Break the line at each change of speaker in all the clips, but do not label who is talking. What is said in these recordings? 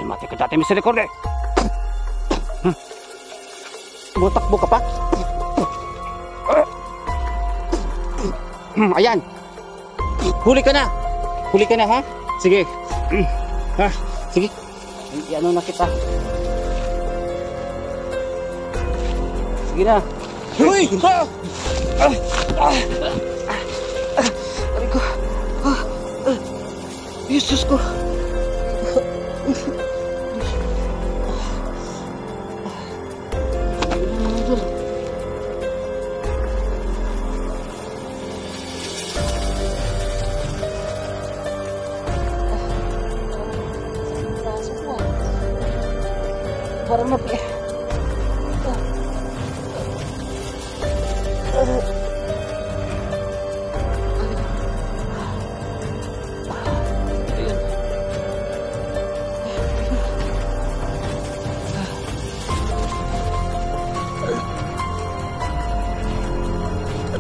mati ka dati misericorde. Bumakbo ka pa. Ayan. Huli ka na. Huli ka na, ha? Sige. Ha? Sige. Ano na kita. Sige na. Uy! Aray ko. Jesus ko. Parang napi.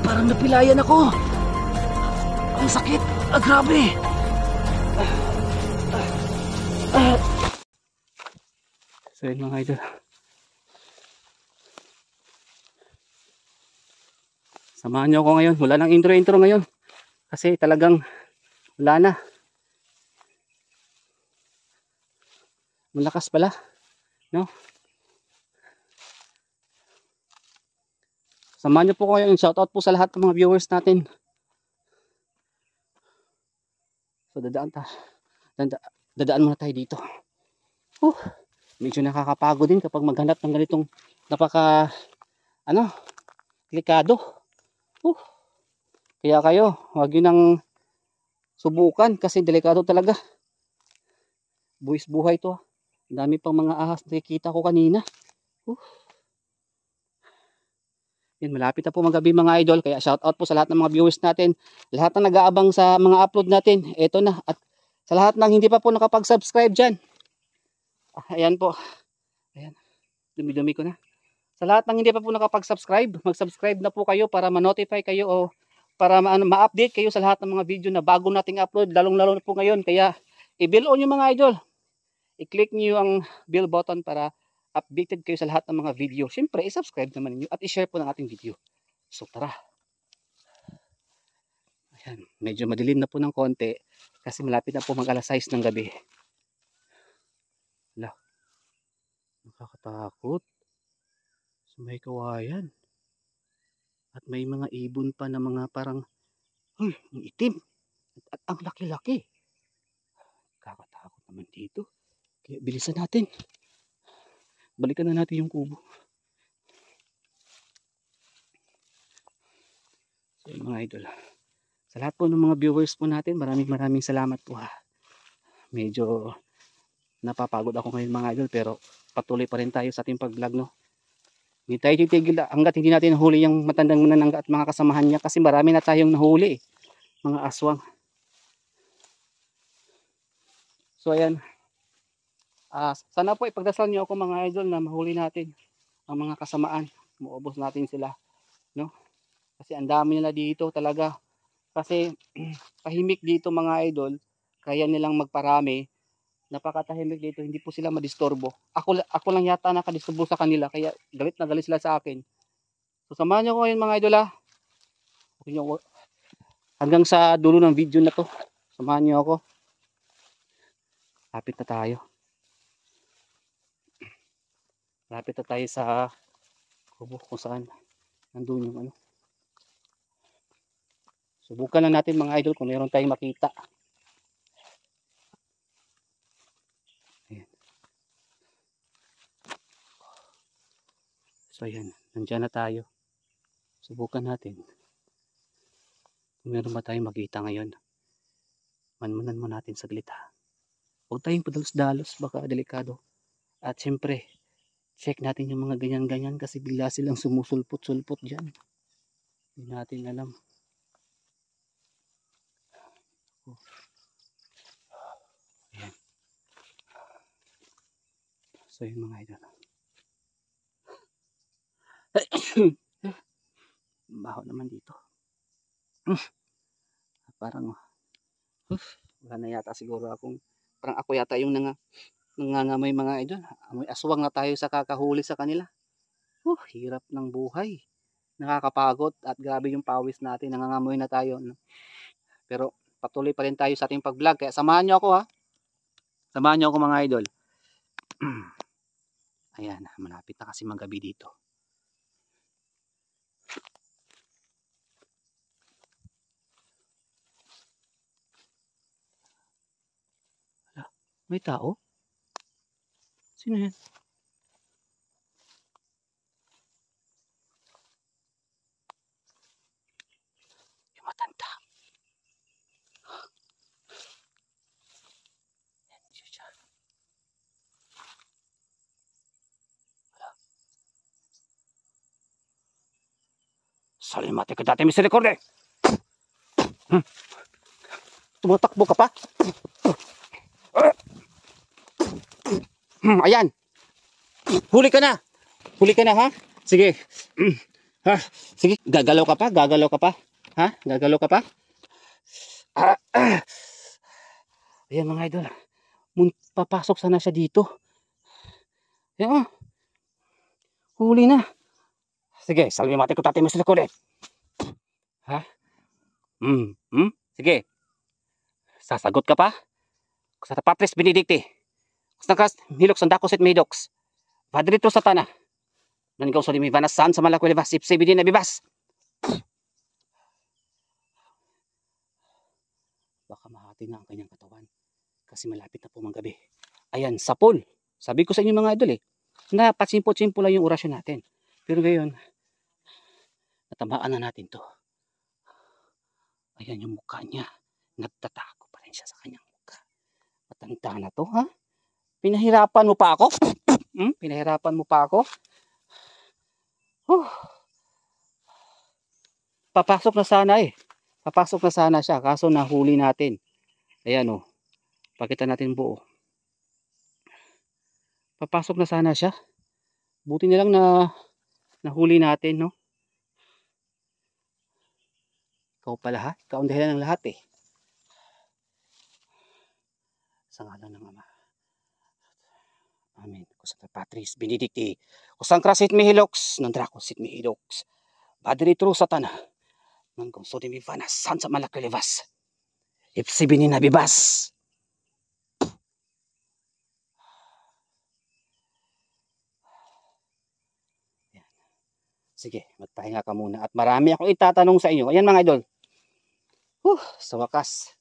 Parang napilayan ako. Ang sakit. Grabe. So yun mga idol, samahan nyo ako ngayon. Wala nang intro ngayon kasi talagang wala na. Malakas pala, no? Samahan nyo po ko ngayon. Shoutout po sa lahat ng mga viewers natin. So dadaan muna tayo dito. Medyo nakakapagod din kapag maghanap ng ganitong delikado. Kaya kayo, huwag yun nang subukan kasi delikado talaga. Buwis buhay to. Ang dami pang mga ahas na nakikita ko kanina. Yan, malapit na po magabi mga idol. Kaya shout out po sa lahat ng mga viewers natin. Lahat na nag-aabang sa mga upload natin. Ito na. At sa lahat ng hindi pa po nakapag-subscribe dyan. Ayan po. Ayan. Dumi-dumi ko na. Sa lahat ng hindi pa po nakapag-subscribe, mag-subscribe na po kayo para ma-notify kayo o para ma-update kayo sa lahat ng mga video na bago nating upload, lalong-lalo na po ngayon. Kaya i-bell on nyo mga idol. I-click nyo ang bell button para updated kayo sa lahat ng mga video. Siyempre, i-subscribe naman niyo at i-share po ng ating video. So tara. Ayan. Medyo madilim na po ng konti kasi malapit na po mag-alas 6 ng gabi. Nakakatakot. So, may kawayan. At may mga ibon pa na mga parang ang itim. At ang laki-laki. Nakakatakot naman dito. Kaya bilisan natin. Balikan na natin yung kubo. So mga idol, sa lahat po ng mga viewers po natin, maraming salamat po ha. Medyo napapagod ako ngayon mga idol, pero patuloy pa rin tayo sa ating pag-vlog, no? Hindi tayo titigil hanggat hindi natin nahuli yung matandang mananangga at mga kasamahan niya kasi marami na tayong nahuli, mga aswang. So ayan, sana po ipagdasal niyo ako mga idol na mahuli natin ang mga kasamaan, maubos natin sila, no? Kasi ang dami nila dito talaga, kasi tahimik dito mga idol, kaya nilang magparami. Napakatahimik dito, hindi po sila madisturbo. Ako lang yata nakadisturbo sa kanila, kaya galit na galit sila sa akin. So samahan niyo ko ngayon mga idol ha. Hanggang sa dulo ng video na to, samahan niyo ako. Lapit na tayo. Lapit na tayo sa kubo kung saan nandun yung ano. Subukan lang natin mga idol kung meron tayong makita. So ayan, nandiyan na tayo. Subukan natin. Kung meron ba tayong makita ngayon. Manmanan mo natin saglit ha. Huwag tayong padalos-dalos, baka delikado. At syempre, check natin yung mga ganyan-ganyan kasi bigla silang sumusulpot-sulpot dyan. Hindi natin alam. Ayan. So yun mga idol. Baho naman dito. Parang wala na yata siguro akong, parang ako yata yung Nangangamoy mga idol. Amoy aswang na tayo sa kakahuli sa kanila. Hirap ng buhay. Nakakapagod at grabe yung pawis natin. Nangangamoy na tayo. No? Pero patuloy pa rin tayo sa ating pag-vlog. Kaya samahan nyo ako ha. Samahan nyo ako mga idol. Ayan, malapit na kasi magabi dito. May tao? Sino yan? Yung matanda. Yan, siya. Salimate ka dati, Misericorde! Tumatakbo ka pa? Ayan! Huli ka na! Huli ka na ha? Sige. Ha? Sige, gagalaw ka pa? Gagalaw ka pa? Ha? Gagalaw ka pa? Ayan mga idol. Papasok sana siya dito. Ayan. Huli na. Sige, salimate ko dati, Misericorde. Ha? Sige. Sasagot ka pa? Sa Patris Benedicti. Kusnakas, Hilux, Sandakosit, Medox. Padrito sa Tana. Nangaw sa limivanas saan sa Malakwilivas. Ipsibidin na bibas. Baka mahati na ang kanyang katawan. Kasi malapit na po mga gabi. Ayan, sapol. Sabi ko sa inyo mga idol na patsimpo-tsimpo lang yung orasyon natin. Pero ngayon, natamaan na natin to. Ayan yung mukha niya. Nagtatago pa rin siya sa kanyang mukha. Matanda na to, ha? Pinahirapan mo pa ako? Pinahirapan mo pa ako? Papasok na sana Papasok na sana siya. Kaso nahuli natin. Ayan o. Pakita natin buo. Papasok na sana siya. Buti na lang na nahuli natin, no? Ikaw pala ha? Ikaw ang dahilan ng lahat Sa ngalan ng Ama. Amen. Kusang Patris Benedicti. Kusang krasit mihilox. Nandrako sit mihilox. Padritro Satana. Nang kung di mivanas. San sa Malakwilivas. Ipsibinin na bibas. Sige, magpahinga ka muna. At marami akong itatanong sa inyo. Ayan mga idol. Sa wakas.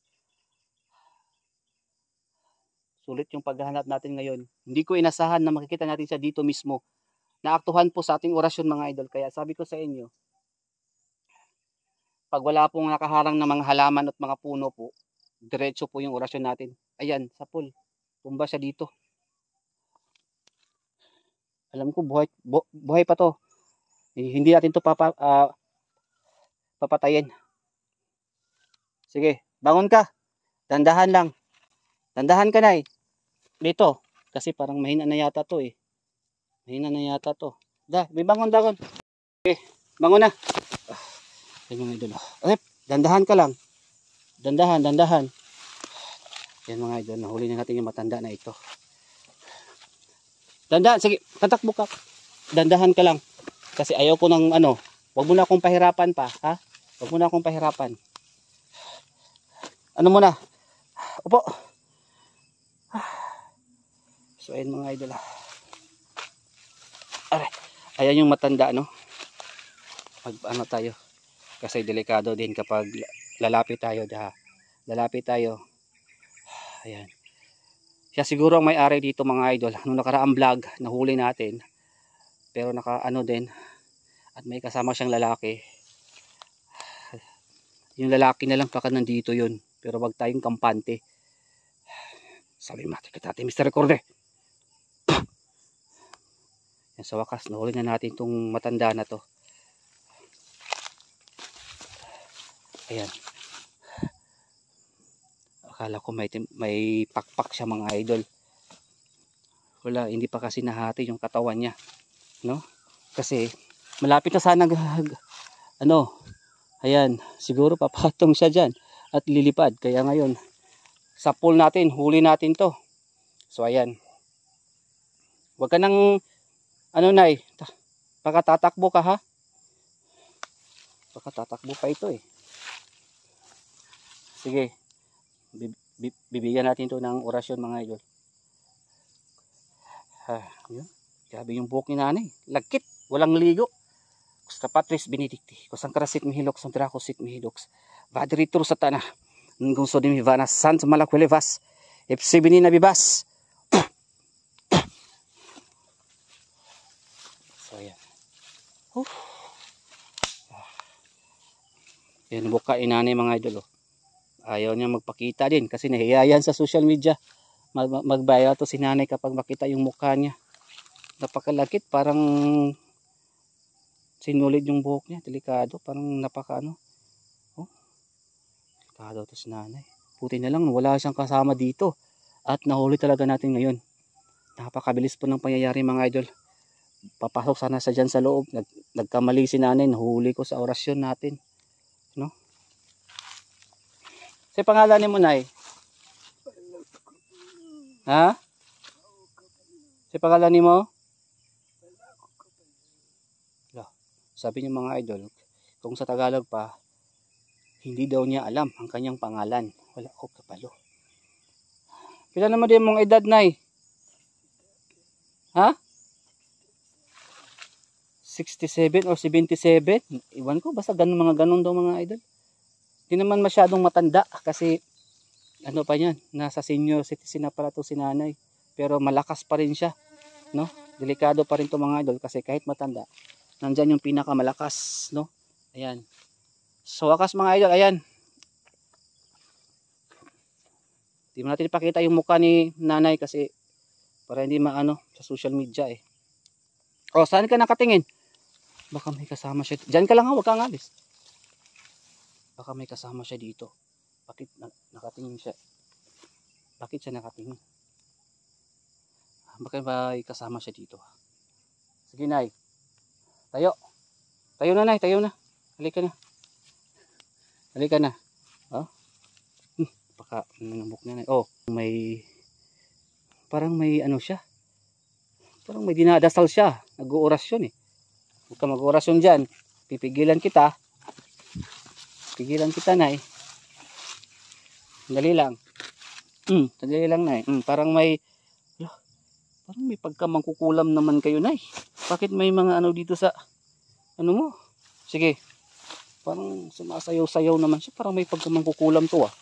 Sulit yung paghahanap natin ngayon. Hindi ko inasahan na makikita natin siya dito mismo. Naaktuhan po sa ating orasyon mga idol. Kaya sabi ko sa inyo, pag wala pong nakaharang na mga halaman at mga puno po, diretso po yung orasyon natin. Ayan, sapul. Tumba siya dito. Alam ko, buhay pa to. Hindi natin to papatayin. Sige, bangon ka. Dandahan lang. Dandahan ka na Dito. Kasi parang mahina na yata to Mahina na yata to. May bangon. Okay, bangon na. Yan mga idol. Dandahan ka lang. Dandahan. Yan mga idol. Nahuli na natin yung matanda na ito. Dandahan. Sige, tatakbo ka. Dandahan ka lang. Kasi ayaw ko ng wag mo na akong pahirapan pa. Ha? Wag mo na akong pahirapan. Ano muna? Upo. So ayun mga idol. Ayan yung matanda tayo. Kasi delikado din kapag lalapit tayo. Ayan. Siya siguro ang may-ari dito mga idol. Nung nakaraang vlog, nahuli natin. Pero din. At may kasama siyang lalaki. Yung lalaki na lang baka nandito yun. Pero wag tayong kampante. Salimate ka dati, Misericorde. Yan, sa wakas, nahuli na natin itong matanda na to. Ayan. Akala ko may pakpak siya mga idol. Wala, hindi pa kasi nahati yung katawan niya. No? Kasi malapit na sana ayan, siguro papatong siya dyan at lilipad. Kaya ngayon, sa pool natin, huli natin to. So ayan, Huwag ka nang, ano nay, baka tatakbo ka ha. Baka tatakbo pa ito eh. Sige, bibigyan natin to ng orasyon mga idol. Yun. Grabe yung buhok ni nanay. Lagkit, walang ligo. Kusta patris benedicti. Kusang karasit mihilok, sang drakosit mihiloks. Vadritur sa tanah. Nung so di mi vanas sans malakwelevas. Ipsi bini na bibas. So yan. Yan buka inanay mga idol. Ayaw niya magpakita din kasi nahiya yan sa social media. Magbayaw to si nanay kapag makita yung mukha niya. Napakalakit, parang sinulid yung buhok niya. Delikado, parang napaka ano. Oh, delikado to si nanay. Buti na lang wala siyang kasama dito. At nahuli talaga natin ngayon. Napakabilis po ng pangyayari mga idol. Papasok sana sa dyan sa loob. Nagkamali si nanay, nahuli ko sa orasyon natin. No? Sa pangalan ni mo, nay? Ha? Sa pangalan ni mo? Sabi niya mga idol, kung sa Tagalog pa, hindi daw niya alam ang kanyang pangalan. Wala ko kapalo. Kailan naman din mong edad, nay? Ha? 67 or 77? Iwan ko, basta ganun, mga ganun daw mga idol. Hindi naman masyadong matanda kasi ano pa yan, nasa senior citizen na pala to si nanay. Pero malakas pa rin siya, no? Delikado pa rin to mga idol kasi kahit matanda, nandyan yung pinakamalakas, no? Ayan. So wakas mga idol, ayan. Hindi mo natin ipakita yung mukha ni nanay kasi para hindi maano sa social media eh. O, saan ka nakatingin? Baka may kasama siya. Diyan ka lang ha, huwag kang alis. Baka may kasama siya dito. Bakit nakatingin siya? Bakit siya nakatingin? Bakit may kasama siya dito? Sige, nay. Tayo. Tayo na, nay. Tayo na. Halika na. Halika na. Oh. Baka nanambok na, nay. Oh, parang may ano siya. Parang may dinadasal siya. Nag-oorasyon eh. Huwag ka mag-oorasyon dyan. Pipigilan kita. Pigilan kita, nay. Dali lang. Dali lang, nay. Parang may pagkamangkukulam naman kayo, nay. Bakit may mga ano dito sa ano mo? Sige. Parang sumasayaw-sayaw naman siya. Parang may pagkamangkukulam to ah.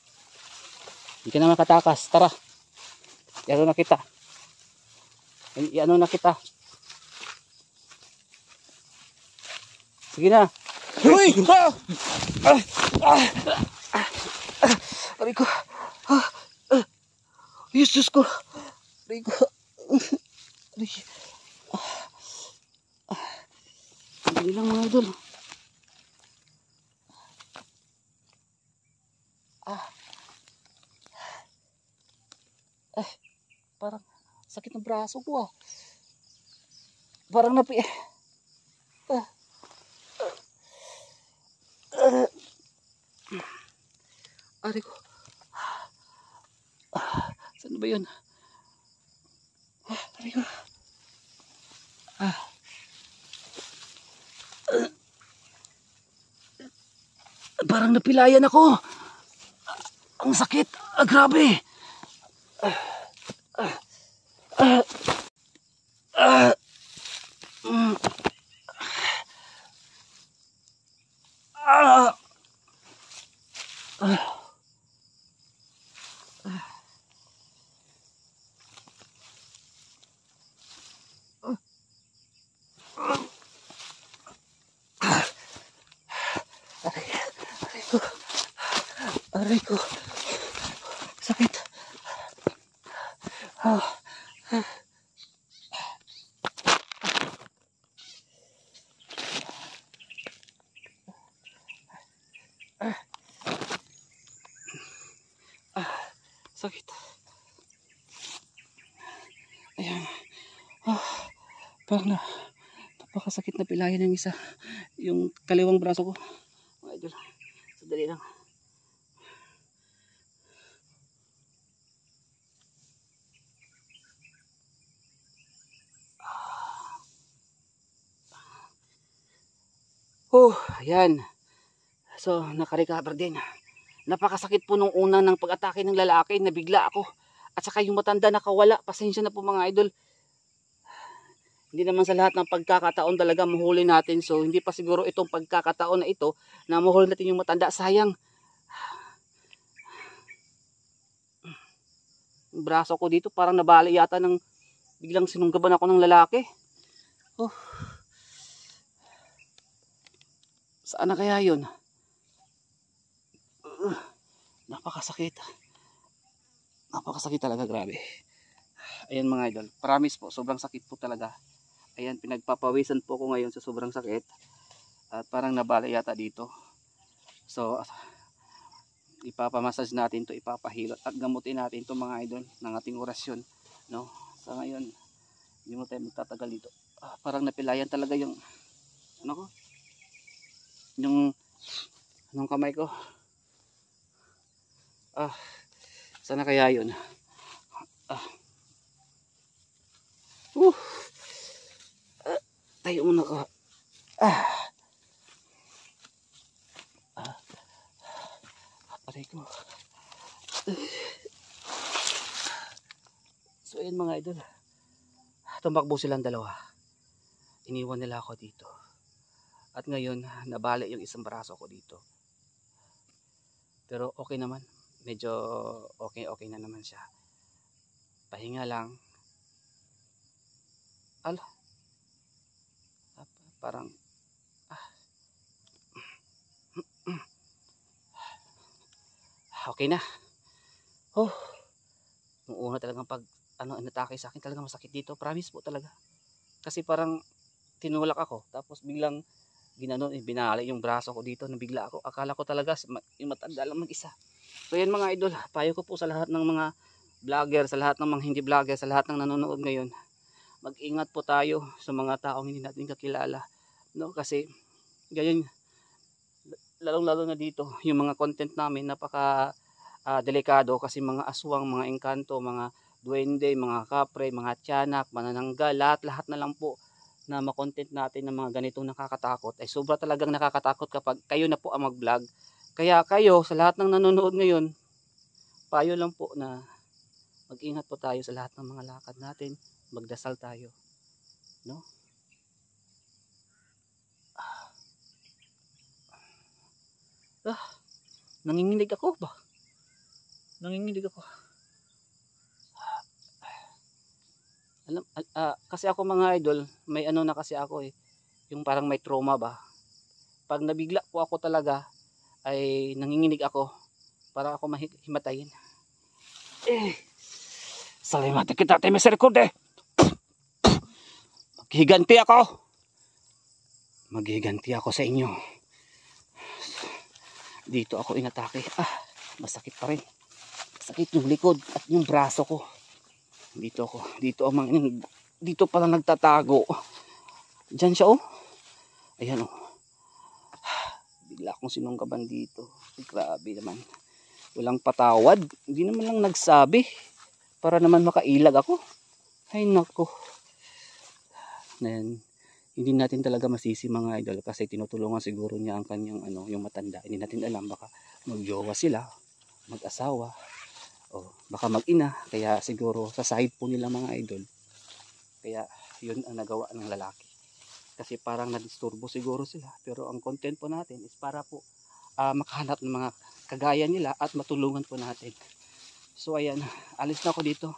Hindi ka na makatakas. Tara. Iano na kita. Iano na kita. Sige na. Uy! Aray ko. Jesus ko. Aray ko. Aray. Hindi lang mga idol. Parang sakit ng braso ko ah. Parang aray ko. Saan ba yun? Aray ko. Parang napilayan ako. Ang sakit. Grabe. Aray ko. Sakit. Sakit. Ayan. Parang napakasakit na pilayan ng isa. Yung kaliwang braso ko. Mga idol. Sadali lang. Ayan. So, naka-recover din. Napakasakit po nung una ng pag-atake ng lalaki, nabigla ako. At saka yung matanda nakawala. Pasensya na po mga idol. Hindi naman sa lahat ng pagkakataon talaga mahuli natin. So, hindi pa siguro itong pagkakataon na ito na mahuli natin yung matanda. Sayang. Yung braso ko dito parang nabali yata ng biglang sinunggaban ako ng lalaki. Saan na kaya yun? Napakasakit. Napakasakit talaga, grabe. Ayan mga idol, promise po, sobrang sakit po talaga. Ayan, pinagpapawisan po ko ngayon sa sobrang sakit. At parang nabala yata dito. So, ipapamassage natin to, ipapahilot at gamutin natin to mga idol ng ating orasyon, no? Sa ngayon, hindi mo tayo magtatagal dito. Parang napilayan talaga yung ano ko, yung anong kamay ko. Sana kaya yun. Tayo muna ko. Aray ko. So ayan mga idol, tumakbo silang dalawa. Iniwan nila ako dito. At ngayon, nabali yung isang braso ko dito. Pero okay naman. Medyo okay na naman siya. Pahinga lang. Parang okay na. Nung una talagang pag inatake sa akin, talagang masakit dito. Promise po talaga. Kasi parang tinulak ako. Tapos biglang binali yung braso ko dito. Nabigla ako. Akala ko talaga yung matanda lang mag-isa. So yan mga idol, payo ko po sa lahat ng mga vlogger, sa lahat ng mga hindi vlogger, sa lahat ng nanonood ngayon. Mag-ingat po tayo sa mga taong hindi natin kakilala. No? Kasi ganyan, lalong-lalo na dito, yung mga content namin napaka delikado kasi mga aswang, mga engkanto, mga duwende, mga kapre, mga tiyanak, manananggal, lahat na lang po na makontent natin ng mga ganitong nakakatakot ay sobra talagang nakakatakot kapag kayo na po ang mag-vlog. Kaya kayo sa lahat ng nanonood ngayon, payo lang po na mag-ingat po tayo sa lahat ng mga lakad natin, magdasal tayo, no? Nanginginig ako ba? Nanginginig ako. Kasi ako mga idol, may na kasi ako yung parang may trauma ba. Pag nabigla po ako talaga, ay nanginginig ako para ako mahimatayin. Salimati kita, te misericorde. Maghiganti ako sa inyo. Dito ako inatake. Masakit pa rin. Masakit yung likod at yung braso ko. Dito pala nagtatago. Diyan siya Ayan bigla akong sinunggaban dito. Grabe naman. Walang patawad. Hindi naman lang nagsabi. Para naman makailag ako. Ay nako. Then, hindi natin talaga masisi mga idol. Kasi tinutulungan siguro niya ang kanyang yung matanda. Hindi natin alam. Baka magjowa sila. Mag-asawa. O baka mag-ina. Kaya siguro sa side po nila mga idol. Kaya yun ang nagawa ng lalaki. Kasi parang nadisturbo siguro sila. Pero ang content po natin is para po makahanap ng mga kagaya nila at matulungan po natin. So ayan, alis na ako dito.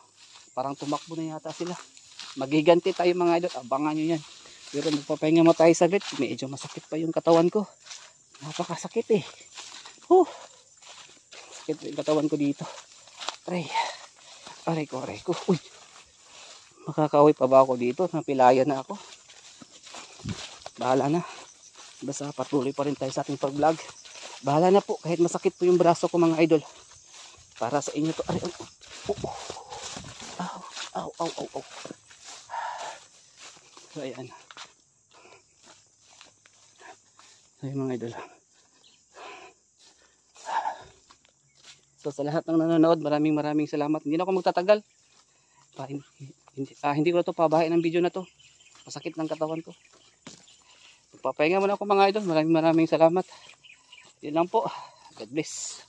Parang tumakbo na yata sila. Maghiganti tayo mga idol. Abangan nyo yan. Pero magpapahinga mo tayo saglit. Medyo masakit pa yung katawan ko. Napakasakit Sakit yung katawan ko dito. Aray ko. Uy. Makakauwi pa ba ako dito? Napilayan na ako. Bahala na. Basta patuloy pa rin tayo sa ating pag-vlog. Bahala na po. Kahit masakit po yung braso ko mga idol. Para sa inyo to. Aray. Aw. So ayan. Ayan mga idol. So sa lahat ng nanonood, maraming salamat. Hindi na ako magtatagal. Hindi ko na to pabahay ng video na to. Masakit ng katawan ko. Papahinga muna ako mga idol. Maraming salamat. Yun lang po. God bless.